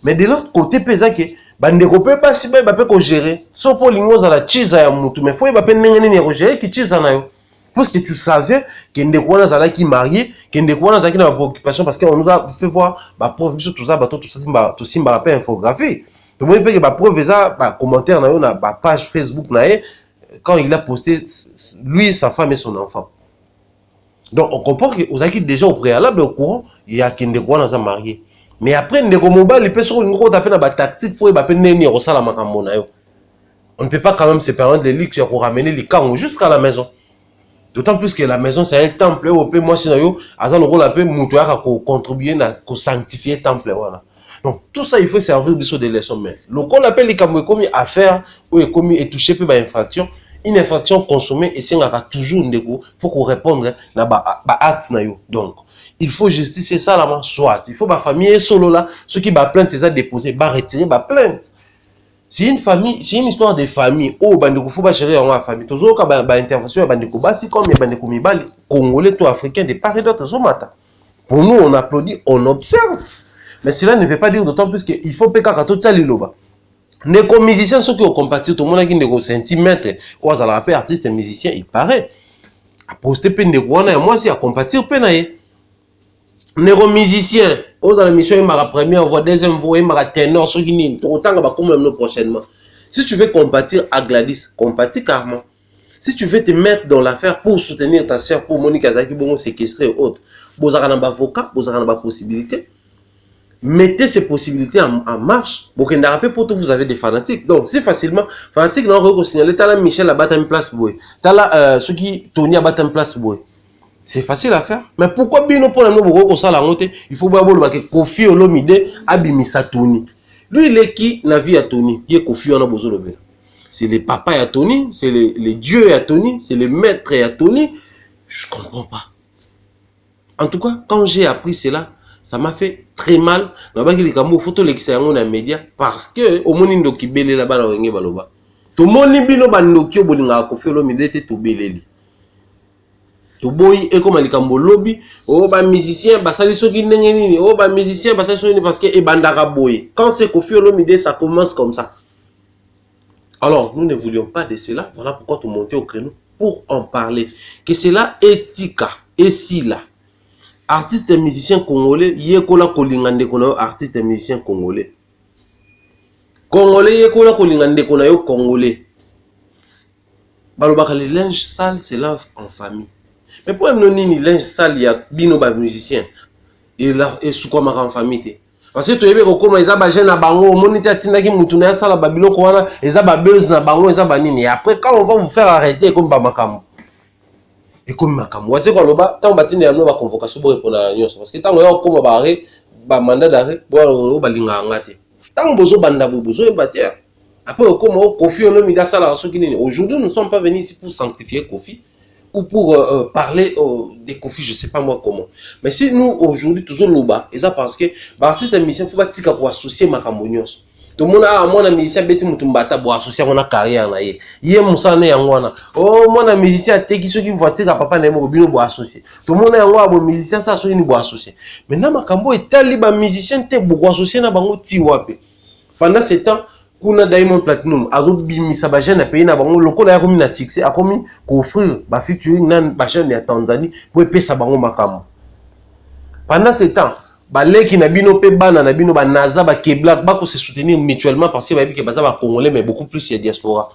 Mais de l'autre côté, pesant que ne peut pas si bien gérer. Sauf pour les mots à la chise à Moutou, mais il faut pas gérer qui chise à nayo. Parce que tu savais qu'il y a des gens qui sont mariés, qu'il y a des gens qui ont des préoccupations parce qu'on nous a fait voir, preuve, tout ça, tout ça, infographie. Tout le monde peut que preuve, ça, commentaire dans la page Facebook, quand il a posté, lui, sa femme et son enfant. Donc, on comprend que vous avez déjà au préalable au courant, il y a des gens qui sont mariés. Mais après, il peut se rendre compte de la tactique, il faut que on ne peut pas quand même se permettre de lire pour ramener les camps jusqu'à la maison. D'autant plus que la maison c'est un temple où moi si nayo azan le rôle un peu mutuaka ko contribuer na ko sanctifier temple voilà. Donc tout ça il faut servir biso de leçon mais le qu'on appelle les kamwe commis affaire ou est commis et touché par infraction, une infraction consommée et c'est toujours ndeko, faut qu'on réponde na ba acte na yo. Donc il faut justifier ça là soit il faut ba famille solo là ceux qui ba plainte les a déposé ba retirer ba plainte. C'est une famille, c'est une histoire de famille. Oh, bandeko faut pas gérer en famille. Toujours quand intervention bandeko basi comme les bandeko mibali congolais tout africains de part et d'autre zomata. Pour nous on applaudit, on observe. Mais cela ne veut pas dire d'autant plus qu'il faut péka tout ça liloba. Ndeko musicien ceux qui ont compati tout le monde qui ndeko centimètre ou ça la rappelle artiste musicien il paraît a poster pe ndeko wana moi si a compatir pe na ye ndeko musicien aux la mission il m'a première voix deuxième voix il m'a ténor ceux qui ni autant va comme même prochainement si tu veux compatir à Gladys compatis carrément si tu veux te mettre dans l'affaire pour soutenir ta sœur pour Monique Azaki bon séquestrer et autres bozaka na ba avocat bozaka na ba possibilité. Mettez ces possibilités en marche. Pour que vous avez des fanatiques. Donc, c'est facilement. Fanatiques, non, on signaler. T'as là Michel à battre une place boy. T'as là ceux qui Tony à battre une place boy. C'est facile à faire. Mais pourquoi bien pour la nouvelle comme ça la honte? Il faut voir que Kofi Olomide abimisa Tony. Lui, il est qui la vie à Tony? Il est Kofi on a besoin de le. C'est les papas à Tony, c'est les dieux à Tony, c'est les maîtres à Tony. Je comprends pas. En tout cas, quand j'ai appris cela, ça m'a fait très mal. Il faut l'excellent dans les médias parce que au monde ndoki belé là-bas na wenge baloba. To moni bino bandoki obolinga Kofi Olomide te to beleli. To boy e comme likambo lobby, o ba musicien basali soki ndenge nini, o ba musicien basali soki parce que e bandaka boy. Quand c'est Kofi Olomide ça commence comme ça. Alors, nous ne voulions pas de cela. Voilà pourquoi tu montais au créneau pour en parler. Que cela éthique et si là. Artiste et musicien congolais, yekola kolingande kono artiste et musicien congolais. Congolais yekola kolingande kono yo congolais. Balobaka le linge sale se lave en famille. Mais pour nous nini linge sale ya bino ba musicien et là et sous quoi en famille. Parce que tu es comme ils ont na bango, monite atina ki mutu na sala babilo ko wana, eza ba buzz na bango, eza ba nini. Et après quand on va vous faire arrêter comme ba makam. Et comme makam. Wa se ko loba, tant batine ya no ba convocation pour répondre à nyonso parce que tant yo comme ba arrêt, ba mandat d'arrêt, bo ba linga ngate. Tant bozo banda bozo e bater. Après comme Kofi Olomide sala so ki nini. Aujourd'hui nous ne sommes pas venus ici pour sanctifier Kofi ou pour parler des Kofi, je ne sais pas moi comment. Mais si nous, aujourd'hui, toujours l'oba, et ça parce que, l'artiste musicien, il faut pas pour associer ma cambonios. Tout le monde a un musicien, bête moutumbata pour associer mon carrière. Il y a Moussa né en wana. Oh, mon musicien, t'es qui ceux qui voient à papa n'est pas bien pour associer. Tout le monde a un musicien, ça, soit une pour associer. Maintenant, ma cambo est tel libre musicien, t'es pour associer na bango tiwape. Pendant ce temps, kuna Diamond Platinum azo bimisa ba jeune pays na bango lokola ya komi na succès a komi ko offrir ba featuring nan ba jeune ya Tanzanie pour pesa bango makambo. Pendant ce temps ba leki na bino pe bana na bino ba naza ba Keblack ba ko se soutenir mutuellement parce que ba bi ke baza ba congolais mais beaucoup plus ya diaspora.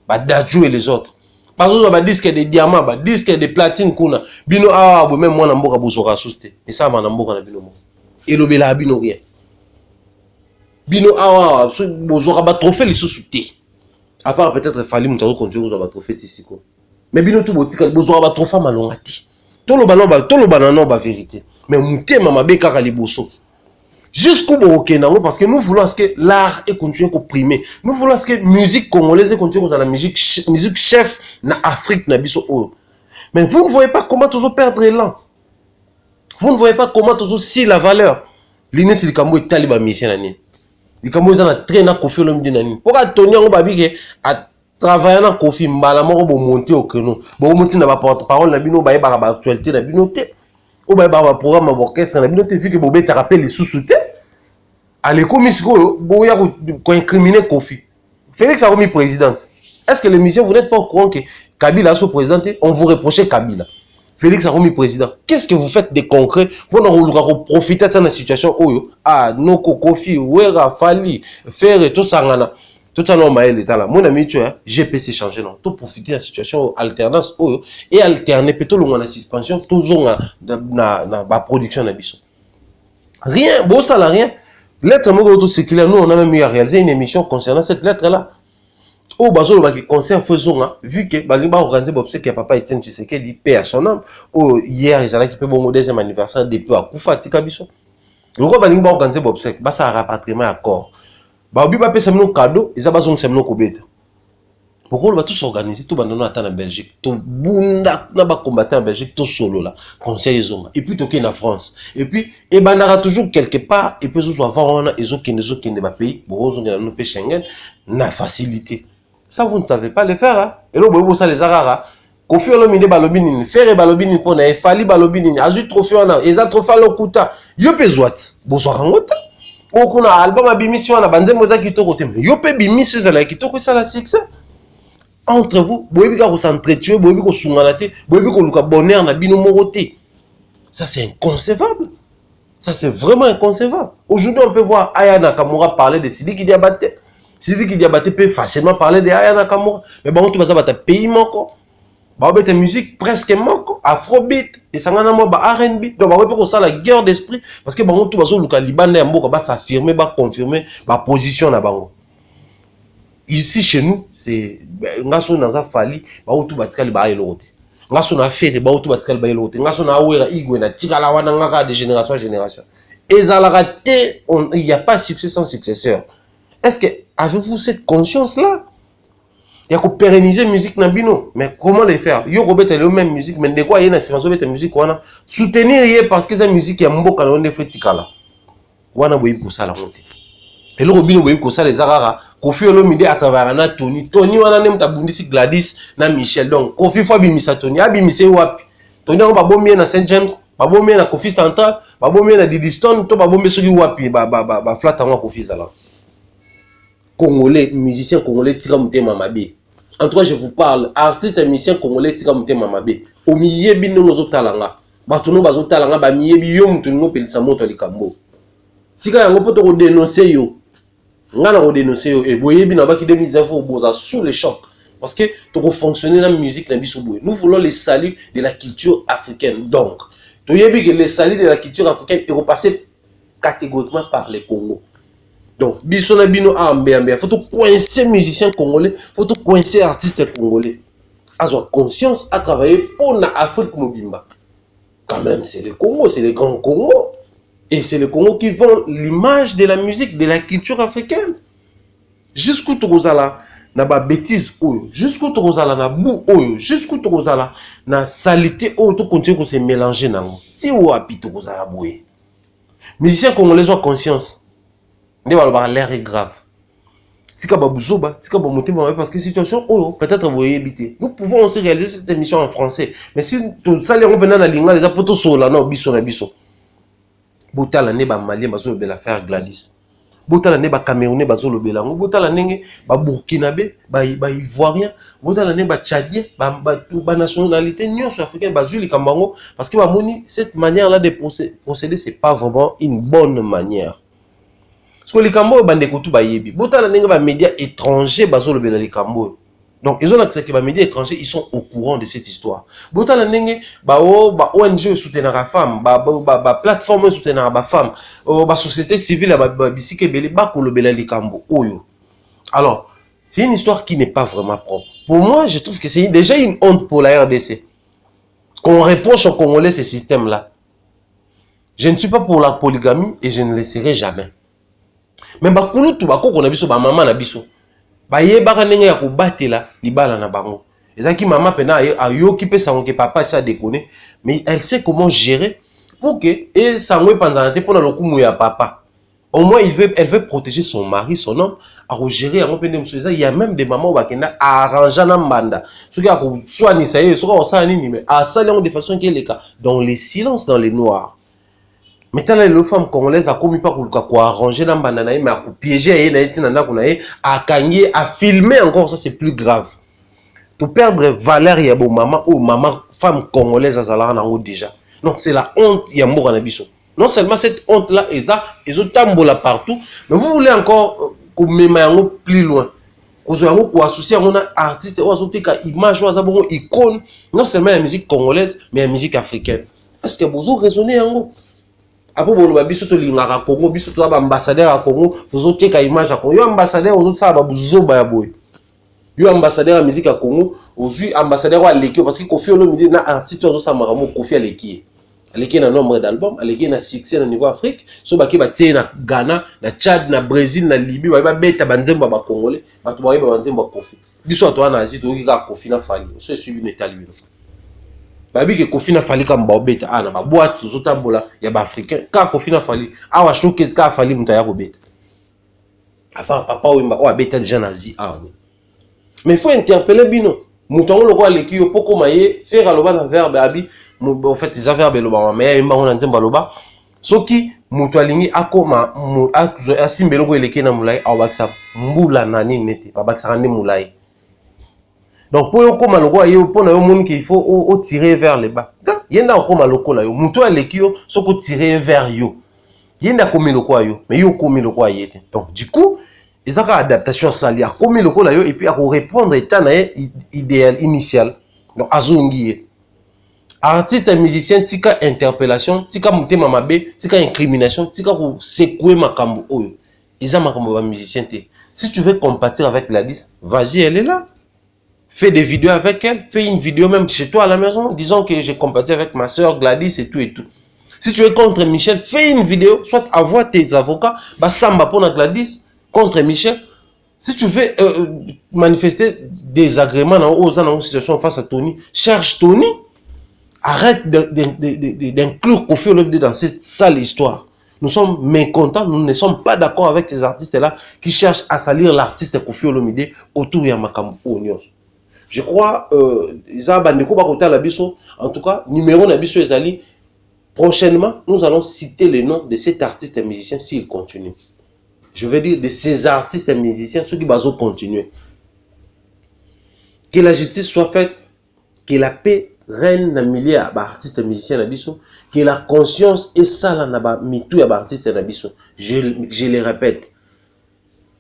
Ba Dadju et les autres. Parce que ba disque de diamant ba disque de platine kuna bino awa bo même moi na mboka bozoka souste. Et ça ba na mboka na bino mo. Et lobela bino rien. Bino awa bozora ba trophée les sous-soutés. À part peut-être Fally Moutaro continuer aux ba trophée ici quoi. Mais bino tout botika bozora ba trophée malongati. To lo banano ba vérité. Mais mouté mama be kaka liboso. Jusqu'au Burkina parce que nous voulons que l'art est continuer à primer. Nous voulons que musique congolaise continue dans la musique chef na Afrique na biso o. Mais vous ne voyez pas comment toujours perdre l'élan. Vous ne voyez pas comment toujours si la valeur. L'inet il kambo taliba mission nani. Il commence à traîner Kofi Olomide nani. Pourquoi Tony on va dire à travailler na Kofi mbala moko bo monter au créneau. Bo monter na ba porte-parole na bino ba yeba ba actualité na bino te. O ba yeba ba programme orchestre na bino te vu que bo beta rappel les sous-soutés. Allez comme isko bo ya ko incriminer Kofi. Félix a remis présidente. Est-ce que les missions vous n'êtes pas au courant que Kabila soit président on vous reprochait Kabila. Félix a remis président. Qu'est-ce que vous faites de concret pour nous profiter de la situation où ah Noko Kofi, Wera, Fally, Ferre, tout ça là, tout ça là maël état là. Mon ami tu vois, GPC changer non. Tout profiter de la situation alternance où et alterner plutôt le suspension toujours na production na biso. Rien, bon ça là rien. Lettre moi auto circulaire nous on a même eu à réaliser une émission concernant cette lettre là. Au bazolo ba concert faisons vu que ba organiser bobsek ya papa Etienne Tshisekedi paix à son âme au hier ils allaient qui peut bon deuxième anniversaire depuis à Kufa tika biso le roi ba organiser bobsek ba ça rapatriement accord ba obi ba pesa mno cadeau ils ba zonga semno kobeta pourquoi ba tous organiser tout bandano attendre en Belgique to bunda na ba combattre en Belgique to solo là conseil zonga et puis toquer en France et puis et bandara toujours quelque part et puis soit avant on ils ont qui ba pays bon zonga na no pe Schengen na facilité. Ça, vous ne savez pas le faire. Hein? Et là, vous savez les arara. Kofi Olomide balobini, Ferre balobini pour na Fally balobini, Azu trophée on a, Eza trophée l'okuta. Yo pe zwat. Bonsoir ngota. Oko na album abimisi wana banzembo za kitoko te. Yo pe bimisi za la kitoko ça la succès. Entre vous, boyebi ka ko s'entretuer, boyebi ko sungana te, boyebi ko luka bonheur na bino moko te. Ça c'est inconcevable. Ça c'est vraiment inconcevable. Aujourd'hui, on peut voir Aya Nakamura parler de Sidiki Diabaté. Sidiki Diabaté peut facilement parler de Aya Nakamura. Mais bon, tu vas savoir, tu as pays manquant. Bah, ta musique presque manquant. Afrobeat. Et ça n'a pas R&B. Donc, on peut ça la guerre d'esprit. Parce que bon, tu vas savoir, le Liban est un mot qui va s'affirmer, va confirmer ma position là-bas. Ici, chez nous, c'est. Ngaso Naza Fali, bah, tout va te le l'autre. Ngaso na fait, bah, tout va te le l'autre. Ngaso na ouera igwe na tigala wana ngaka de génération en génération. Et ça l'a raté, il n'y a pas succès sans successeur. Est-ce que avez-vous cette conscience-là? Il y a que pérenniser la musique Nabino. Mais comment le faire? Yo Robert est la même musique, mais de quoi il y a une séquence de musique wana soutenir parce que cette musique est mboka na onde fetikala. Wana boyi pour ça la montée. Et le Robino boyi pour ça les arara. Kofi Olomide à travers na Tony. Tony wana nem ta bundisi Gladys na Michel. Donc Kofi fo bimisa Tony, abimisa wapi? Tony on ba bomie na Saint James, ba bomie na Kofi Central, ba bomie na Diddy Stone, to ba bomie soki wapi ba flat en Kofi Zala. Congolais, musicien congolais tira mutema mabe. En tout cas, je vous parle, artiste et musicien congolais tira mutema mabe. Au milieu bino nozo talanga. Batuno bazo talanga ba miye bi yo mutu ngo pelisa moto likambo. Tika yango poto ko dénoncer yo. Ngana ko dénoncer yo e boye bino ba ki 2019 boza sous le choc parce que to fonctionner la musique na biso boye. Nous voulons les saluts de la culture africaine. Donc, to yebi que les saluts de la culture africaine est repassé catégoriquement par les Congo. Donc, bisona bino ambe, faut tout coincer musiciens congolais, faut tout coincer artistes congolais. Avoir conscience à travailler pour l'Afrique Mobimba. Quand même, c'est le Congo, c'est les grands Congo. Et c'est le Congo qui vend l'image de la musique, de la culture africaine. Jusqu'où Torozala n'a pas bêtise, jusqu'où Torozala n'a bou, jusqu'où Torozala n'a salité, tout continue à se mélanger. Si ou api Torozala boué. Musiciens congolais ont conscience. L'air est grave. Parce que situation, peut-être vous voyez éviter. Nous pouvons aussi réaliser cette émission en français. Mais si tout ça, les gens viennent à l'ingla, les apotos sont là, non, biso na biso. Botala ne ba malien bazo le bela faire Gladys. Botala ne ba camerounais bazo le bela. Botala ne ba burkinabé, ba ivoirien. Botala ne ba tchadien, ba nationalité nyon sur africain bazo li kambango. Parce que ba moni cette manière-là de procéder, c'est pas vraiment une bonne manière. Parce que les Cambo bande kutu ba yebi. Botala nenga ba médias étrangers bazo le bela les Cambo. Donc ils ont accès que les médias étrangers ils sont au courant de cette histoire. Botala nenga ba ONG soutenir la femme, ba plateforme soutenir la femme, ba société civile ba bisike belé ba ko le bela les Cambo. Oyo. Alors, c'est une histoire qui n'est pas vraiment propre. Pour moi, je trouve que c'est déjà une honte pour la RDC. Qu'on reproche aux Congolais ce système-là. Je ne suis pas pour la polygamie et je ne le serai jamais. Mais bakulu tu bako ko na biso ba mama na biso ba ye baka ndenge ya ko batela libala na bango ezaki mama pena ayoki pe sango ke papa ça déconner mais elle sait comment gérer pour que et sango pendant te pona lokumu ya papa au moins elle veut protéger son mari son homme à gérer en pende msoza il y a même des mamans bakenda arranger na mbanda ce qui a ko soigner ça y est ce qu'on ça nini mais à ça de façon qui est le cas dans les silences dans les noirs. Maintenant, les femmes congolaises a commis pas pour arranger dans banana mais à piéger à gagner à filmer encore ça c'est plus grave. Pour perdre valeur il y a bon maman ou maman femme congolaise à Zala en haut déjà. Donc c'est la honte il y a mort en biso. Non seulement cette honte là et ça ils ont tambola partout mais vous voulez encore qu'on même plus loin. Pour associer à un artiste ou associer à image ou à une icône non seulement la musique congolaise mais la musique africaine. Est-ce que vous raisonnez en gros? Après, vous avez vu que Congo, vous avez ambassadeur à Congo, vous avez une image à Congo. Vous avez ambassadeur, vous avez un ambassadeur à musique à Congo, vous avez ambassadeur à l'équipe, parce que Kofi Olomide, un artiste, vous avez Kofi à l'équipe. L'équipe a un nombre d'albums, l'équipe a un succès au niveau Afrique. Si vous avez na Ghana, na Tchad, na Brésil, na Libye, vous avez bête à Banzemba Congolais, vous avez Banzemba Kofi. Vous avez un Asie, vous avez Kofi na Fali, vous avez suivi une Italie. Babi que Kofi na fali comme bobeta na ba boîte tout ça bola ya ba africain ka Kofi na fali awa showcase ka fali mutaya robeta enfin papa ou abeta déjà nazi mais il faut interpeller bino mutongo le roi lekio poko maye faire aloba na verbe abi en fait ils verbe loba mais imba on nzemba loba soki mutu alingi akoma asimbelo ko eleke na mulai awakisa mbula na nini nete babakisa ndi mulai. Donc pour yo koma loko yo pona yo moni qu'il faut tirer vers le bas. Yenda koma loko la yo mutu aleki yo soko tirer vers yo. Yenda komi loko yo mais yo komi loko yete. Donc du coup ils ont une adaptation salia komi loko la yo et puis à répondre état na idéal initial. Donc azongi artiste et musicien tika interpellation tika mutema mabe tika incrimination tika ko secouer makambo oyo. Ils ont makambo ba musicien te. Si tu veux compatir avec Gladys, vas-y, elle est là. Fais des vidéos avec elle, fais une vidéo même chez toi à la maison, disons que j'ai compati avec ma soeur Gladys et tout et tout. Si tu es contre Michel, fais une vidéo, soit envoie tes avocats, bah samba pour la Gladys, contre Michel. Si tu veux manifester des agréments dans une situation face à Tony, cherche Tony, arrête d'inclure Koffi Olomide dans cette sale histoire. Nous sommes mécontents, nous ne sommes pas d'accord avec ces artistes-là qui cherchent à salir l'artiste Koffi Olomide autour de Makambo Onions. Je crois, en tout cas, numéro Nabiso Ezali, prochainement, nous allons citer le nom de cet artiste et musicien s'il continue. Je veux dire de ces artistes et musiciens, ceux qui vont continuer. Que la justice soit faite, que la paix règne dans le milieu d'artistes et musiciens Nabiso, que la conscience est sale dans mitou d'artistes et Nabiso. Je le répète,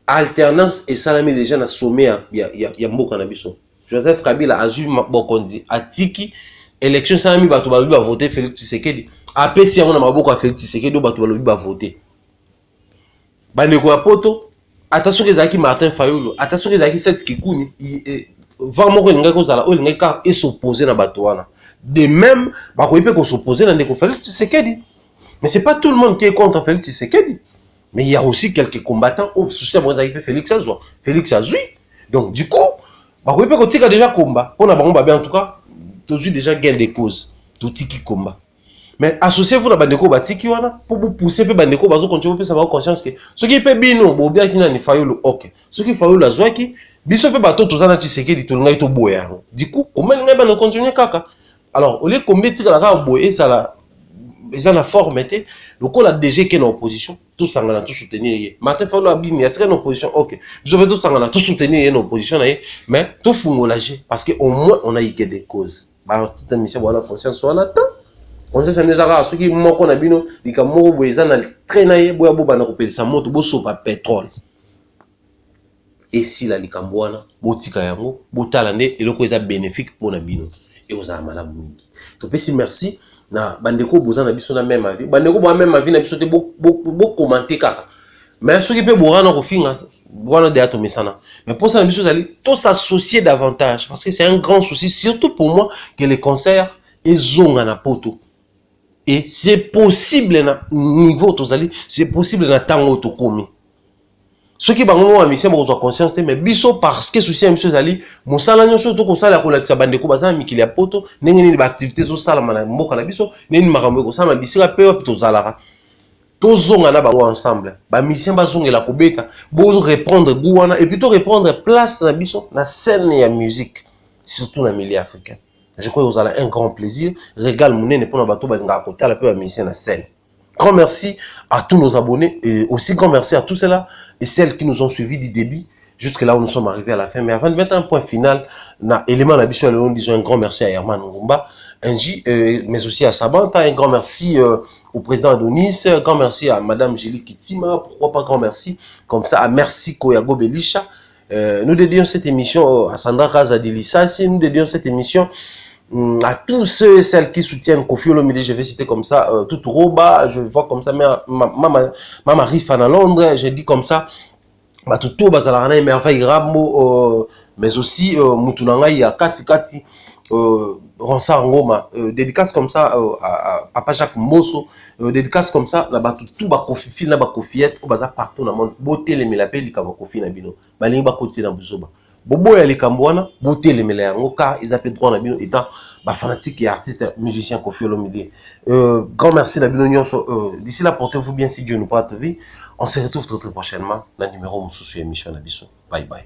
alternance et salami déjà dans le sommet, il y a beaucoup Nabiso. Joseph Kabila a suivi Bokondi, a tiki, élection salami bato ba voter Félix Tshisekedi. Après si on a maboko Félix Tshisekedi bato ba voter. Bandeko ya poto, attention que Zaki Martin Fayulu, attention que Zaki Seth Kikuni, vraiment ko linga ko zala o linga ka et s'opposer na bato wana. De même, ba ko ipe ko s'opposer na ndeko Félix Tshisekedi. Mais c'est pas tout le monde qui est contre Félix Tshisekedi. Mais il y a aussi quelques combattants au souci à Zaki Félix Azwa. Félix Azui. Donc du coup, bah, déjà combat. On a en tout cas, toujours déjà gain de cause. Tout qui combat. Mais associez-vous à Bandeko Batiki pour vous pousser pour Bandeko Bazo continuer à avoir conscience que ce qui peut bien, bien qui n'a ni failli le ok. Ce qui failli la joie qui, biso fait bateau tous en Tshisekedi dit tout le monde est boya. Du coup, comment on va continuer kaka? Alors, au lieu qu'on mette la boya, ça la, ils en a formaté. Le coup la DG qui est en opposition, tout ça on a tout soutenir. Martin Fayulu a bien, il y a très en opposition, ok. Nous avons tout ça on a tout soutenir en opposition, mais tout fumolagé parce qu'au moins on a eu des causes. Bah toute émission voilà conscience soit là temps. Conscience ça nous a ceux qui m'ont qu'on a bino, dit que moi boyza na traîner boya boba na kopeli sa moto bo sopa pétrole. Et si la likambwana botika yango botalande et le cause bénéfique pour na bino et aux amala mingi. To pesi merci. Na bandeko boza na biso na même avis bandeko ba même avis na biso te beaucoup commenter kaka mais ceux qui peut boire na kofinga boire de ato mesana mais pour ça na biso zali tous s'associer davantage parce que c'est un grand souci surtout pour moi que les concerts ezonga na poto et c'est possible na niveau tozali c'est possible na tango to komi. Ceux qui ont mission pour conscience, mais biso parce que souci monsieur Zali, mon salaire surtout qu'on sala ko la bandeko baza mikili ya poto, nengeni ba activité so sala mana mboka na biso, neni makambo ko sama bisika pe to zalara. Tozonga na bango ensemble. Ba mission bazongela ko beta, bo répondre gouana et plutôt répondre place na biso na scène ya musique, surtout na milieu africain. Je crois que vous avez un grand plaisir, régal monene pour na bato ba nga ko tala pe ba mission na scène. Grand merci à tous nos abonnés et aussi grand merci à tous ceux-là et celles qui nous ont suivis du début jusque là où nous sommes arrivés à la fin. Mais avant de mettre un point final, na élément d'habitude, nous disons un grand merci à Herman Ngumba, mais aussi à Sabanta, un grand merci au président Adonis, un grand merci à Madame Julie Kitima, pourquoi pas grand merci comme ça à Merci Koyago Belisha. Nous dédions cette émission à Sandra Kazadilissasi, nous dédions cette émission à tous ceux et celles qui soutiennent Koffi Olomide, je vais citer comme ça, tout Roba, je vois comme ça, Mama Rifan à Londres, j'ai dit comme ça, tout Bazalana et Merveille Ramo, mais aussi Moutunanga, il y a Kati, Ronsa Ngoma, dédicace comme ça à Papa Jacques Mosso, dédicace comme ça, là-bas tout Bakofi, fil là-bas Kofiette, au bazar partout dans le monde, beauté les mélapés, les Kabakofi Nabino, Baling Bakoti dans Buzoba. Bobo ya likambwana boté les melango car ils appellent droit na bino étant fanatique et artiste musicien Koffi Olomide. Grand merci na bino nyonso. D'ici là portez-vous bien si Dieu nous prête vie. On se retrouve très prochainement dans le numéro de émission na biso. Bye bye.